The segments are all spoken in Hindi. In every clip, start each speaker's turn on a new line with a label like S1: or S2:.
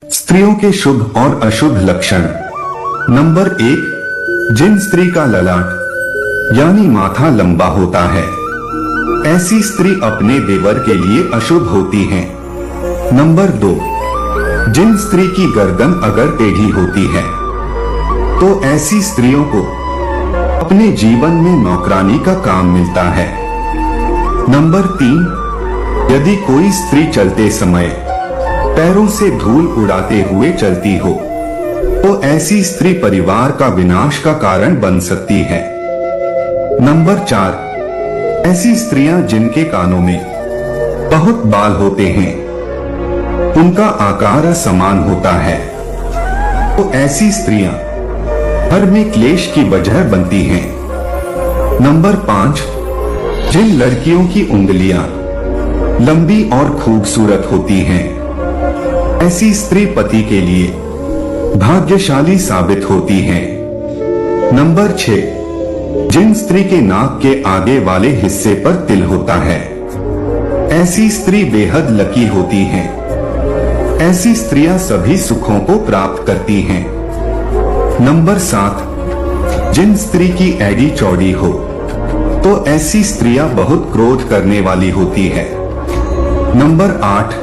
S1: स्त्रियों के शुभ और अशुभ लक्षण। नंबर 1, जिन स्त्री का ललाट यानी माथा लंबा होता है, ऐसी स्त्री अपने देवर के लिए अशुभ होती है। नंबर 2, जिन स्त्री की गर्दन अगर टेढ़ी होती है, तो ऐसी स्त्रियों को अपने जीवन में नौकरानी का काम मिलता है। नंबर 3, यदि कोई स्त्री चलते समय पैरों से धूल उड़ाते हुए चलती हो, तो ऐसी स्त्री परिवार का विनाश का कारण बन सकती है। नंबर 4, ऐसी स्त्रियां जिनके कानों में बहुत बाल होते हैं, उनका आकार असमान होता है, तो ऐसी स्त्रियां घर में क्लेश की वजह बनती हैं। नंबर 5, जिन लड़कियों की उंगलियां लंबी और खूबसूरत होती हैं, ऐसी स्त्री पति के लिए भाग्यशाली साबित होती है। नंबर 6, जिन स्त्री के नाक के आगे वाले हिस्से पर तिल होता है, ऐसी स्त्री बेहद लकी होती है। ऐसी स्त्रियां सभी सुखों को प्राप्त करती हैं। नंबर 7, जिन स्त्री की एड़ी चौड़ी हो, तो ऐसी स्त्रियां बहुत क्रोध करने वाली होती है। नंबर 8,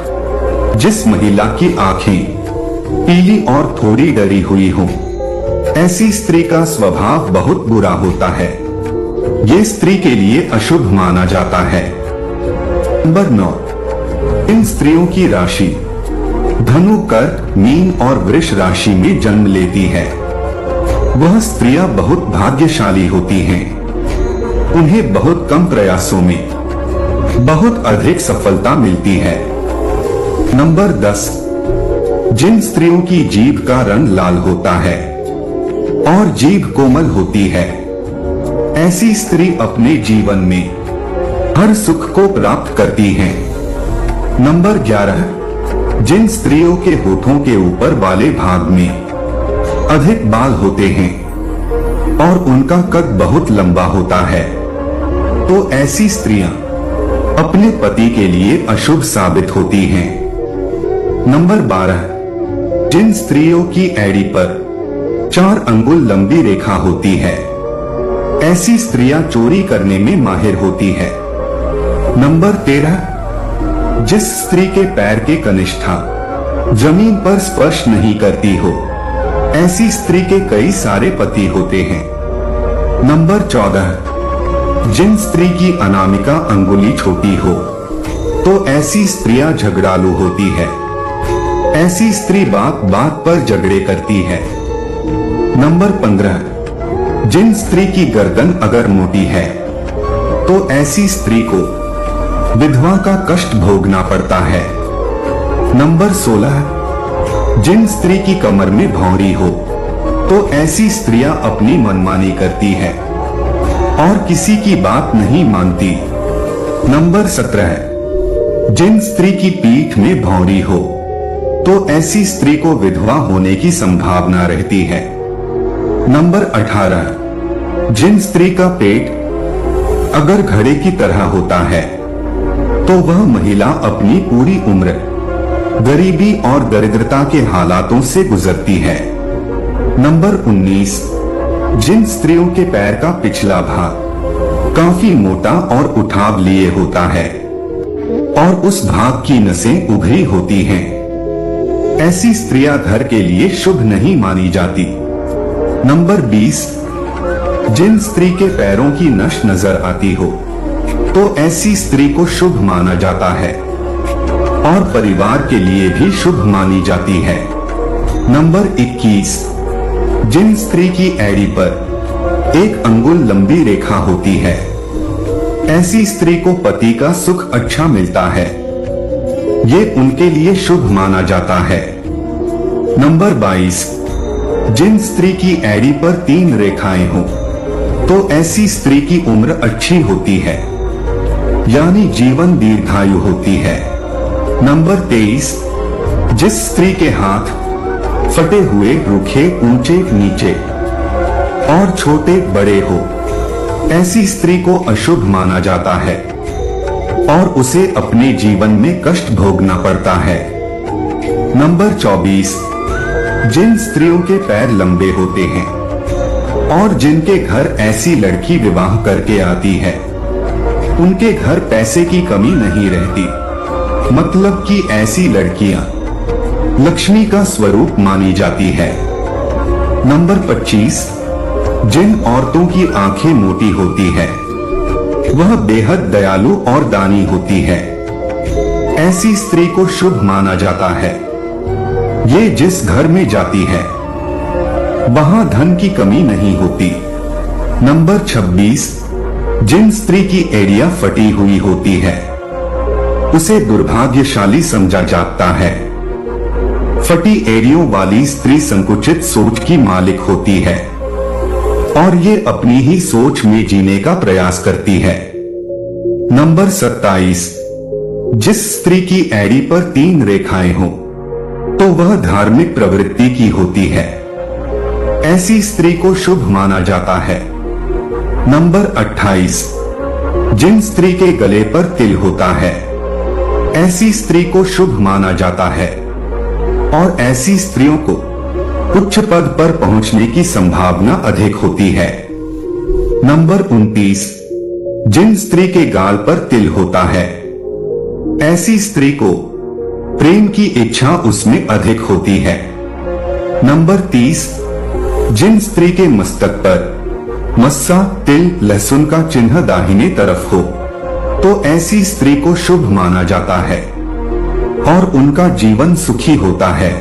S1: जिस महिला की आंखें पीली और थोड़ी डरी हुई हो, ऐसी स्त्री का स्वभाव बहुत बुरा होता है। ये स्त्री के लिए अशुभ माना जाता है। नंबर 9, इन स्त्रियों की राशि धनु, कर्क, मीन और वृष राशि में जन्म लेती है, वह स्त्रियां बहुत भाग्यशाली होती हैं। उन्हें बहुत कम प्रयासों में बहुत अधिक सफलता मिलती है। नंबर 10, जिन स्त्रियों की जीभ का रंग लाल होता है और जीभ कोमल होती है, ऐसी स्त्री अपने जीवन में हर सुख को प्राप्त करती है। नंबर 11, जिन स्त्रियों के होठों के ऊपर वाले भाग में अधिक बाल होते हैं और उनका कद बहुत लंबा होता है, तो ऐसी स्त्रियां अपने पति के लिए अशुभ साबित होती हैं। नंबर 12, जिन स्त्रियों की एड़ी पर 4 अंगुल लंबी रेखा होती है, ऐसी स्त्रियां चोरी करने में माहिर होती है। नंबर 13, जिस स्त्री के पैर के कनिष्ठा जमीन पर स्पर्श नहीं करती हो, ऐसी स्त्री के कई सारे पति होते हैं। नंबर 14, जिन स्त्री की अनामिका अंगुली छोटी हो, तो ऐसी स्त्रियां झगड़ालू होती है। ऐसी स्त्री बात बात पर झगड़े करती है। नंबर 15, जिन स्त्री की गर्दन अगर मोटी है, तो ऐसी स्त्री को विधवा का कष्ट भोगना पड़ता है। नंबर 16, जिन स्त्री की कमर में भौंरी हो, तो ऐसी स्त्रियां अपनी मनमानी करती है और किसी की बात नहीं मानती। नंबर 17, जिन स्त्री की पीठ में भौंरी हो, तो ऐसी स्त्री को विधवा होने की संभावना रहती है। नंबर 18, जिन स्त्री का पेट अगर घड़े की तरह होता है, तो वह महिला अपनी पूरी उम्र गरीबी और दरिद्रता के हालातों से गुजरती है। नंबर 19, जिन स्त्रियों के पैर का पिछला भाग काफी मोटा और उठाव लिए होता है और उस भाग की नसें उभरी होती हैं, ऐसी स्त्रियां घर के लिए शुभ नहीं मानी जाती। नंबर 20, जिन स्त्री के पैरों की नस नजर आती हो, तो ऐसी स्त्री को शुभ माना जाता है और परिवार के लिए भी शुभ मानी जाती है। नंबर 21, जिन स्त्री की एड़ी पर 1 अंगुल लंबी रेखा होती है, ऐसी स्त्री को पति का सुख अच्छा मिलता है, ये उनके लिए शुभ माना जाता है। नंबर 22, जिन स्त्री की एड़ी पर 3 रेखाएं हो, तो ऐसी स्त्री की उम्र अच्छी होती है, यानी जीवन दीर्घायु होती है। नंबर 23, जिस स्त्री के हाथ फटे हुए, रूखे, ऊंचे नीचे और छोटे बड़े हो, ऐसी स्त्री को अशुभ माना जाता है और उसे अपने जीवन में कष्ट भोगना पड़ता है। नंबर 24, जिन स्त्रियों के पैर लंबे होते हैं और जिनके घर ऐसी लड़की विवाह करके आती है, उनके घर पैसे की कमी नहीं रहती। मतलब कि ऐसी लड़कियां लक्ष्मी का स्वरूप मानी जाती है। नंबर 25, जिन औरतों की आंखें मोटी होती है वह बेहद दयालु और दानी होती है। ऐसी स्त्री को शुभ माना जाता है। ये जिस घर में जाती है वहां धन की कमी नहीं होती। नंबर 26, जिन स्त्री की एड़ियां फटी हुई होती है उसे दुर्भाग्यशाली समझा जाता है। फटी एड़ियों वाली स्त्री संकुचित सोच की मालिक होती है और ये अपनी ही सोच में जीने का प्रयास करती है। नंबर 27, जिस स्त्री की एड़ी पर 3 रेखाएं हो तो वह धार्मिक प्रवृत्ति की होती है। ऐसी स्त्री को शुभ माना जाता है। नंबर 28, जिन स्त्री के गले पर तिल होता है ऐसी स्त्री को शुभ माना जाता है और ऐसी स्त्रियों को उच्च पद पर पहुंचने की संभावना अधिक होती है। नंबर 29, जिन स्त्री के गाल पर तिल होता है ऐसी स्त्री को प्रेम की इच्छा उसमें अधिक होती है। नंबर 30, जिन स्त्री के मस्तक पर मस्सा, तिल, लहसुन का चिन्ह दाहिने तरफ हो तो ऐसी स्त्री को शुभ माना जाता है और उनका जीवन सुखी होता है।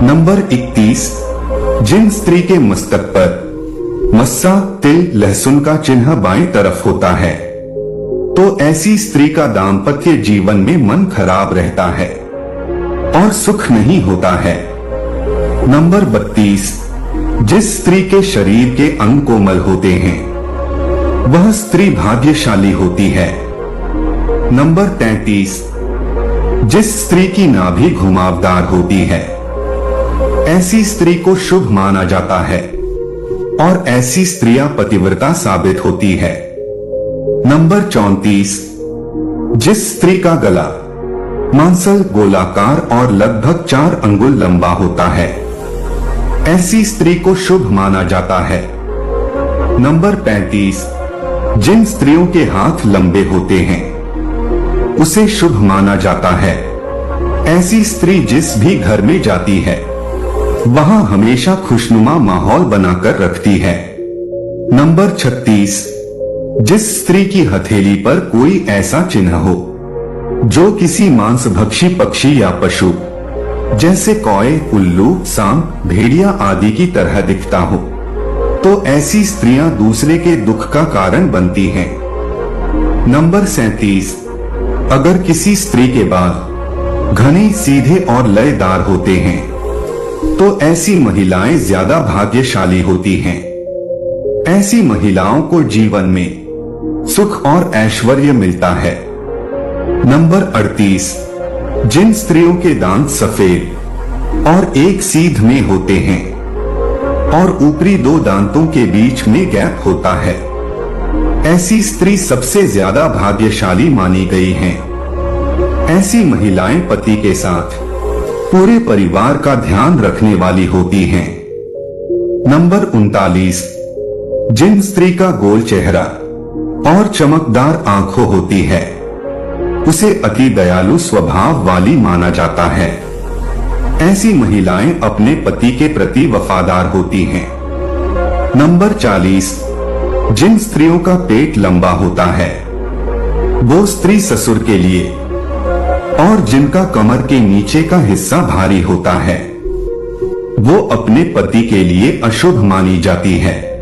S1: नंबर 31, जिन स्त्री के मस्तक पर मस्सा, तिल, लहसुन का चिन्ह बाएं तरफ होता है तो ऐसी स्त्री का दाम्पत्य जीवन में मन खराब रहता है और सुख नहीं होता है। नंबर 32, जिस स्त्री के शरीर के अंग कोमल होते हैं वह स्त्री भाग्यशाली होती है। नंबर 33, जिस स्त्री की नाभि घुमावदार होती है ऐसी स्त्री को शुभ माना जाता है और ऐसी स्त्रियां पतिव्रता साबित होती है। नंबर 34, जिस स्त्री का गला मांसल, गोलाकार और लगभग 4 अंगुल लंबा होता है ऐसी स्त्री को शुभ माना जाता है। नंबर 35, जिन स्त्रियों के हाथ लंबे होते हैं उसे शुभ माना जाता है। ऐसी स्त्री जिस भी घर में जाती है वहां हमेशा खुशनुमा माहौल बनाकर रखती है। नंबर 36, जिस स्त्री की हथेली पर कोई ऐसा चिन्ह हो जो किसी मांसभक्षी पक्षी या पशु जैसे कौए, उल्लू, सांप, भेड़िया आदि की तरह दिखता हो तो ऐसी स्त्रियां दूसरे के दुख का कारण बनती हैं। नंबर 37, अगर किसी स्त्री के बाल घने, सीधे और लयदार होते हैं तो ऐसी महिलाएं ज्यादा भाग्यशाली होती हैं। ऐसी महिलाओं को जीवन में सुख और ऐश्वर्य मिलता है। नंबर 38, जिन स्त्रियों के दांत सफेद और एक सीध में होते हैं और ऊपरी 2 दांतों के बीच में गैप होता है ऐसी स्त्री सबसे ज्यादा भाग्यशाली मानी गई हैं। ऐसी महिलाएं पति के साथ पूरे परिवार का ध्यान रखने वाली होती हैं। नंबर 39, जिन स्त्री का गोल चेहरा और चमकदार आंखों होती है उसे अति दयालु स्वभाव वाली माना जाता है। ऐसी महिलाएं अपने पति के प्रति वफादार होती हैं। नंबर 40, जिन स्त्रियों का पेट लंबा होता है वो स्त्री ससुर के लिए और जिनका कमर के नीचे का हिस्सा भारी होता है वो अपने पति के लिए अशुभ मानी जाती है।